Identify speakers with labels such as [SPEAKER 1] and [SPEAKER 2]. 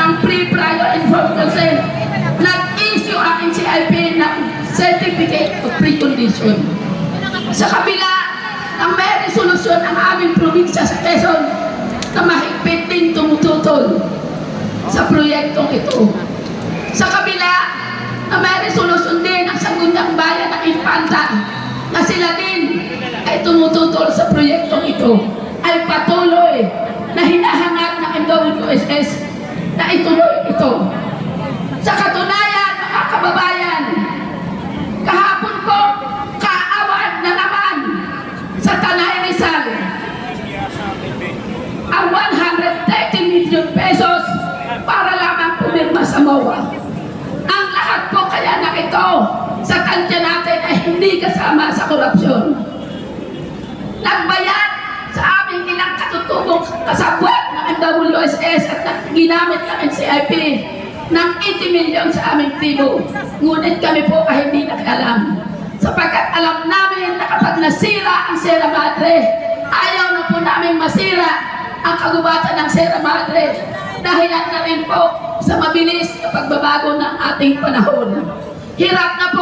[SPEAKER 1] ng pre-prior informed consent. Nag-issue ang NCIP ng Certificate of Precondition. Sa kabila ng may resolusyon ang aming probinsya sa Quezon na mahigpit din tumututol sa proyektong ito. Sa kabila na may resolusyon din ang Sangguniang Bayan ng Infanta na sila din ay tumututol sa proyektong ito, ay patuloy na hinahangad ng MWSS na ituloy ito. Sa katunayan, mga kababayan, kahapon po, kaawad na naman sa Tanay Rizal ang 130 million pesos para lamang pumirma sa MOA. Ang lahat po kaya na ito sa tansya natin ay hindi kasama sa korupsyon. Nagbayad sa aming ilang katutubong kasabwat ng MWSS at ginamit ng NCIP ng 80 million sa aming tribo. Ngunit kami po ay hindi nakalam. Sapagkat alam namin na kapag nasira ang Sierra Madre, ayaw na po namin masira ang kagubatan ng Sierra Madre. Dahilan na rin po sa mabilis na pagbabago ng ating panahon. Hirap na po